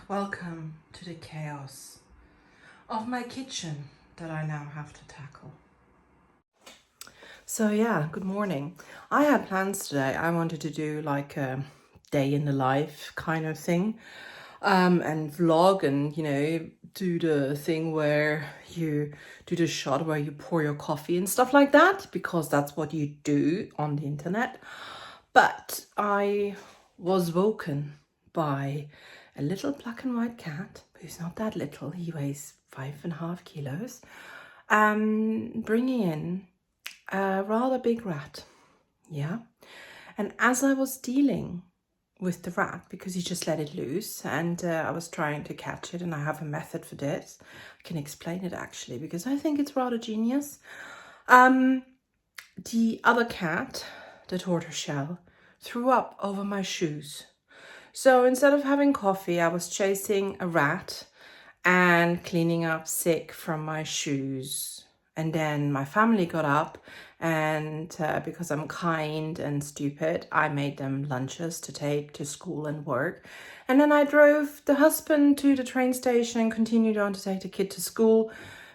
Welcome to the chaos of my kitchen that I now have to tackle. So yeah, good morning. I had plans today. I wanted to do like a day in the life kind of thing, and vlog and, do the thing where you do the shot where you pour your coffee and stuff like that, because that's what you do on the internet. But I was woken by a little black and white cat, who's not that little, he weighs 5.5 kilos, bringing in a rather big rat. Yeah. And as I was dealing with the rat, because he just let it loose, and I was trying to catch it, and I have a method for this. I can explain it actually, because I think it's rather genius. The other cat, the tortoiseshell, threw up over my shoes. So instead of having coffee, I was chasing a rat and cleaning up sick from my shoes. And then my family got up, and because I'm kind and stupid, I made them lunches to take to school and work. And then I drove the husband to the train station and continued on to take the kid to school,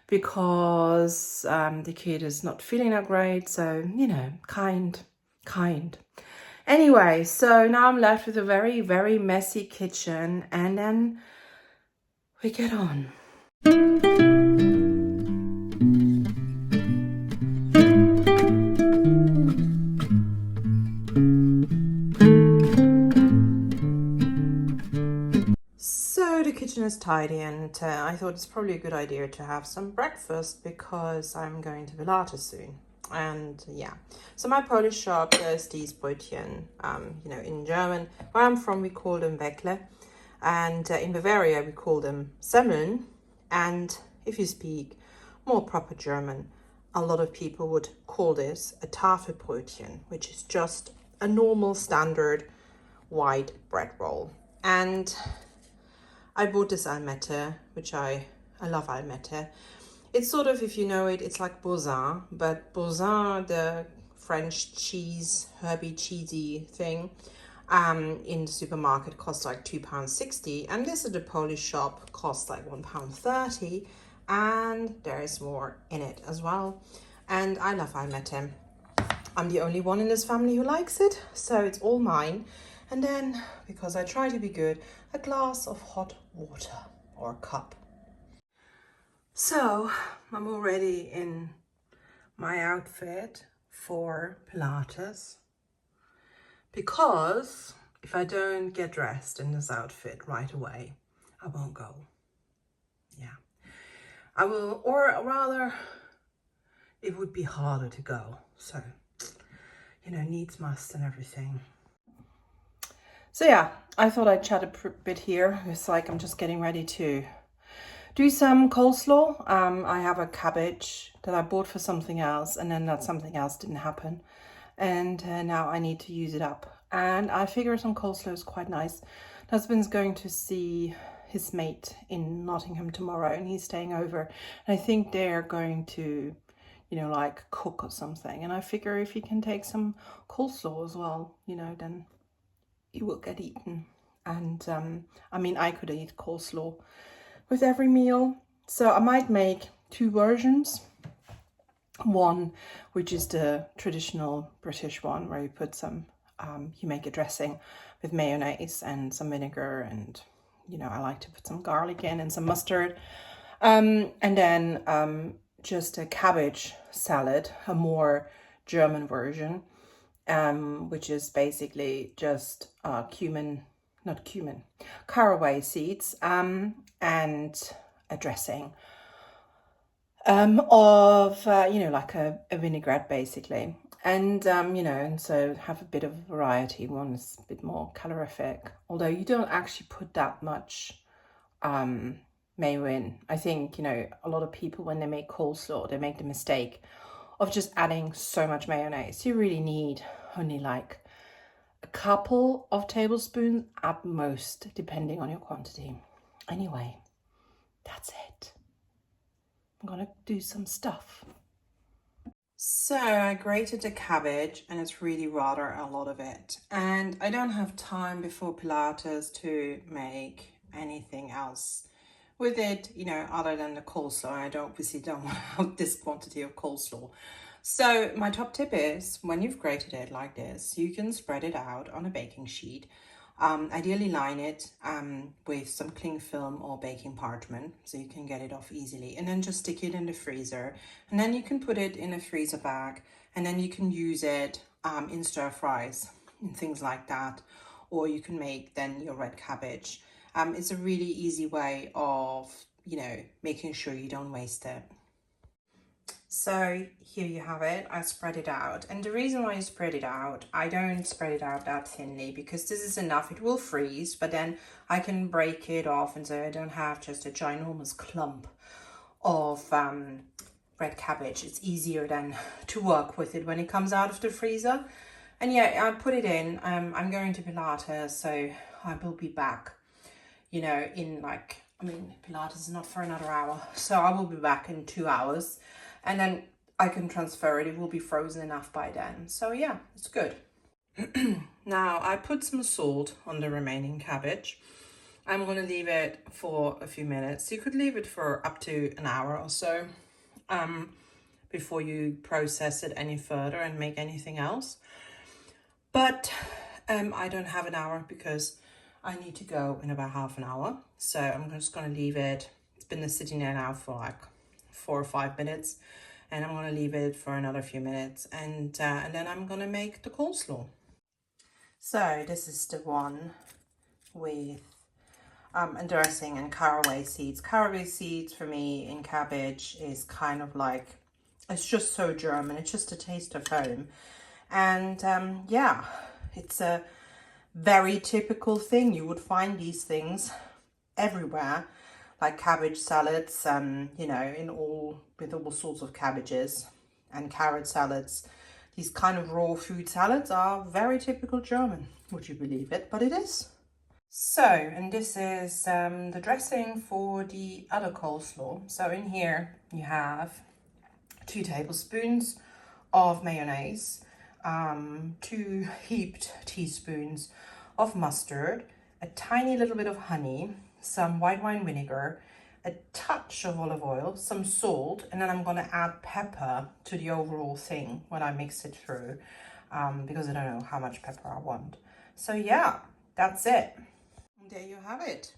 because the kid is not feeling that great. So, kind. Anyway, so now I'm left with a very, very messy kitchen, and then we get on. So the kitchen is tidy, and I thought it's probably a good idea to have some breakfast because I'm going to Pilates soon. And yeah, so my Polish shop does these Brötchen. In German, where I'm from, we call them Weckle, and in Bavaria we call them Semmeln. And if you speak more proper German, a lot of people would call this a Tafelbrötchen, which is just a normal standard white bread roll. And I bought this Almette, which I love Almette. It's sort of, if you know it, it's like Boursin, but Boursin, the French cheese, herby, cheesy thing, in the supermarket costs like £2.60, and this at the Polish shop costs like £1.30, and there is more in it as well. And I love Almette. I'm the only one in this family who likes it, so it's all mine. And then, because I try to be good, a glass of hot water or cup. So I'm already in my outfit for Pilates, because if I don't get dressed in this outfit right away, I won't go. Yeah, I will, or rather, it would be harder to go. So, needs must and everything. So yeah, I thought I'd chat a bit here. It's like I'm just getting ready to do some coleslaw. I have a cabbage that I bought for something else, and then that something else didn't happen. And now I need to use it up. And I figure some coleslaw is quite nice. Husband's going to see his mate in Nottingham tomorrow, and he's staying over. And I think they're going to, like cook or something. And I figure if he can take some coleslaw as well, then he will get eaten. And I could eat coleslaw with every meal. So I might make two versions. One, which is the traditional British one, where you put some, you make a dressing with mayonnaise and some vinegar, and, I like to put some garlic in and some mustard. And then just a cabbage salad, a more German version, which is basically just caraway seeds, and a dressing of, like a vinaigrette basically. And, and so have a bit of variety. One is a bit more calorific, although you don't actually put that much mayo in. I think, a lot of people, when they make coleslaw, they make the mistake of just adding so much mayonnaise. You really need only like a couple of tablespoons at most, depending on your quantity. Anyway, that's it. I'm gonna do some stuff. So I grated the cabbage, and it's really rather a lot of it. And I don't have time before Pilates to make anything else with it, you know, other than the coleslaw. I obviously don't want to have this quantity of coleslaw. So my top tip is, when you've grated it like this, you can spread it out on a baking sheet. Ideally line it with some cling film or baking parchment so you can get it off easily, and then just stick it in the freezer, and then you can put it in a freezer bag, and then you can use it in stir fries and things like that, or you can make then your red cabbage. It's a really easy way of, you know, making sure you don't waste it. So here you have it. I spread it out, and the reason why I spread it out, I don't spread it out that thinly because this is enough. It will freeze, but then I can break it off, and so I don't have just a ginormous clump of red cabbage. It's easier then to work with it when it comes out of the freezer. And yeah, I put it in. I'm going to Pilates, so I will be back, you know, in like, I mean, Pilates is not for another hour, so I will be back in 2 hours. And then I can transfer it. It will be frozen enough by then. So yeah, it's good. Now I put some salt on the remaining cabbage. I'm going to leave it for a few minutes. You could leave it for up to an hour or so before you process it any further and make anything else. But I don't have an hour because I need to go in about half an hour. So I'm just going to leave it. It's been sitting there now for like 4 or 5 minutes, and I'm going to leave it for another few minutes, and then I'm going to make the coleslaw. So this is the one with a dressing and caraway seeds. Caraway seeds for me in cabbage is kind of like, it's just so German. It's just a taste of home. And yeah, it's a very typical thing. You would find these things everywhere, like cabbage salads, you know, with all sorts of cabbages, and carrot salads. These kind of raw food salads are very typical German. Would you believe it? But it is. So, and this is the dressing for the other coleslaw. So in here you have 2 tablespoons of mayonnaise, 2 heaped teaspoons of mustard, a tiny little bit of honey, some white wine vinegar, a touch of olive oil, some salt, and then I'm going to add pepper to the overall thing when I mix it through, because I don't know how much pepper I want. So yeah, that's it. And there you have it.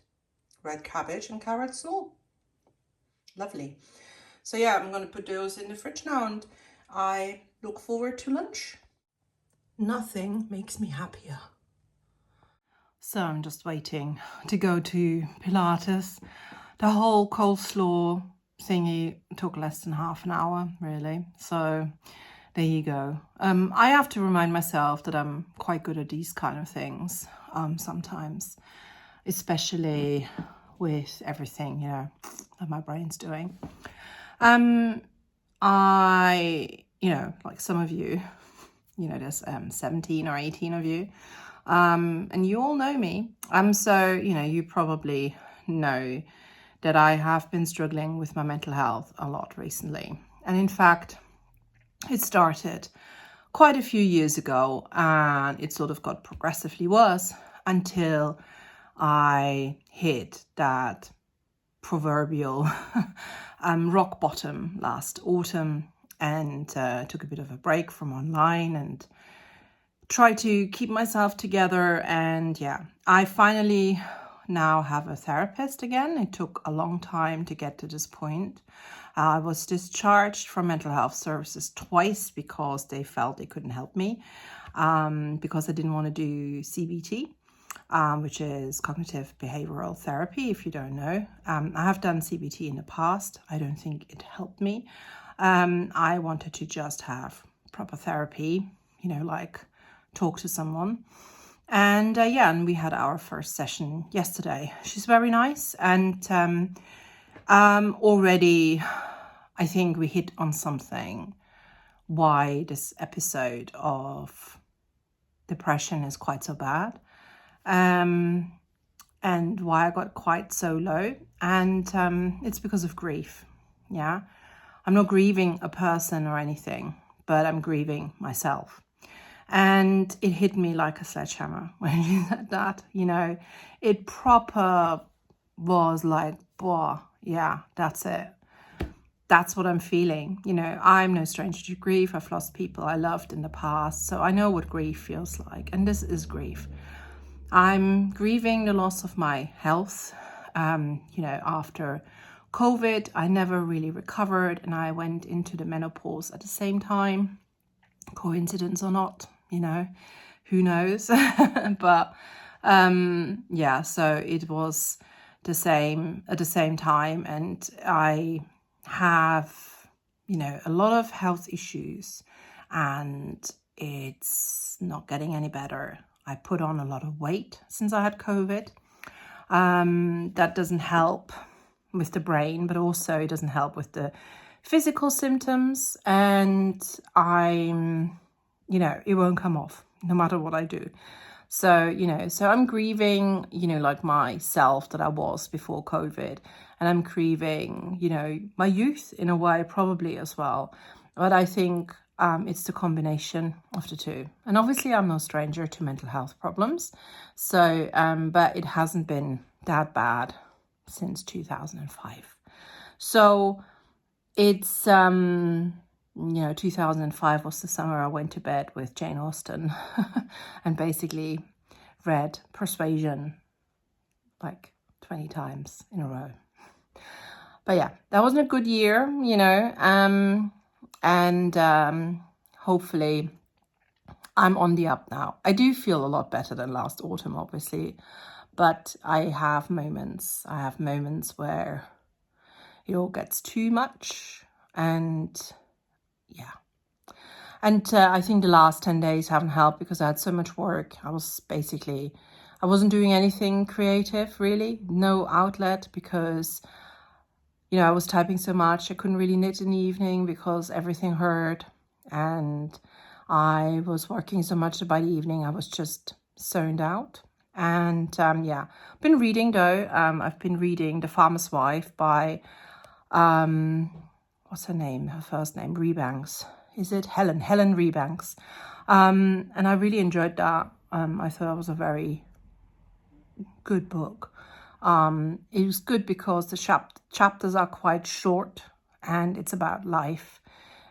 Red cabbage and carrot slaw. Lovely. So yeah, I'm going to put those in the fridge now, and I look forward to lunch. Nothing makes me happier. So I'm just waiting to go to Pilates. The whole coleslaw thingy took less than half an hour, really. So there you go. I have to remind myself that I'm quite good at these kind of things sometimes, especially with everything, you know, that my brain's doing. You know, like some of you, you know, there's 17 or 18 of you. And you all know me. So, you know, you probably know that I have been struggling with my mental health a lot recently. And in fact, it started quite a few years ago, and it sort of got progressively worse until I hit that proverbial rock bottom last autumn, and took a bit of a break from online and try to keep myself together. And yeah, I finally now have a therapist again. It took a long time to get to this point. I was discharged from mental health services twice because they felt they couldn't help me, because I didn't want to do CBT, which is cognitive behavioral therapy, if you don't know. I have done CBT in the past. I don't think it helped me. I wanted to just have proper therapy, you know, like talk to someone. And yeah, and we had our first session yesterday. She's very nice, and already I think we hit on something why this episode of depression is quite so bad, and why I got quite so low. And it's because of grief. Yeah, I'm not grieving a person or anything, but I'm grieving myself. And it hit me like a sledgehammer when you said that, you know, it proper was like, "Boah, yeah, that's it. That's what I'm feeling." You know, I'm no stranger to grief. I've lost people I loved in the past, so I know what grief feels like, and this is grief. I'm grieving the loss of my health. You know, after COVID, I never really recovered, and I went into the menopause at the same time. Coincidence or not, you know, who knows? But yeah, so it was the same at the same time, and I have, you know, a lot of health issues, and it's not getting any better. I put on a lot of weight since I had COVID. That doesn't help with the brain, but also it doesn't help with the physical symptoms, and I'm, you know, it won't come off no matter what I do. So, you know, so I'm grieving, you know, like myself that I was before COVID, and I'm grieving, you know, my youth in a way probably as well. But I think it's the combination of the two. And obviously I'm no stranger to mental health problems. So, but it hasn't been that bad since 2005. So it's, you know, 2005 was the summer I went to bed with Jane Austen and basically read Persuasion like 20 times in a row. But yeah, that wasn't a good year, you know, and hopefully I'm on the up now. I do feel a lot better than last autumn, obviously, but I have moments where it all gets too much, and yeah. And I think the last 10 days haven't helped because I had so much work. I wasn't doing anything creative, really. No outlet because, you know, I was typing so much. I couldn't really knit in the evening because everything hurt. And I was working so much that by the evening I was just zoned out. And yeah, I've been reading though. I've been reading The Farmer's Wife by, what's her name? Her first name, Rebanks. Is it Helen Rebanks? And I really enjoyed that. I thought it was a very good book. It was good because the chapters are quite short and it's about life.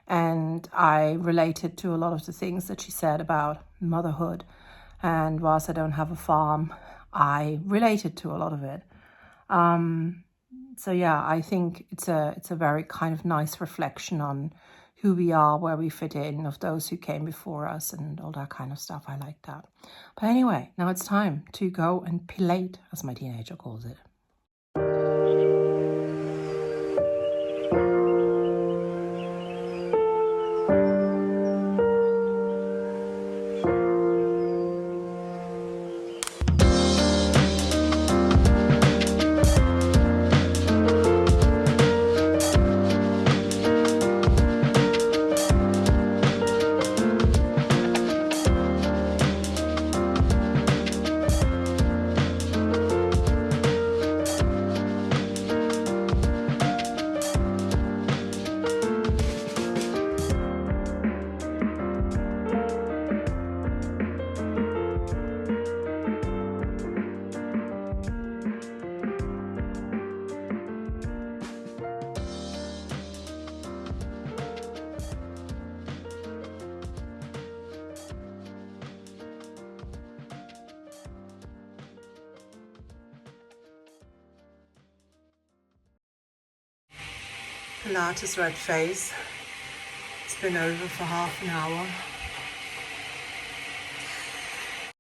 And I related to a lot of the things that she said about motherhood. And whilst I don't have a farm, I related to a lot of it. So yeah, I think it's a very kind of nice reflection on who we are, where we fit in, of those who came before us and all that kind of stuff. I like that. But anyway, now it's time to go and Pilate, as my teenager calls it. Pilates red face. It's been over for half an hour.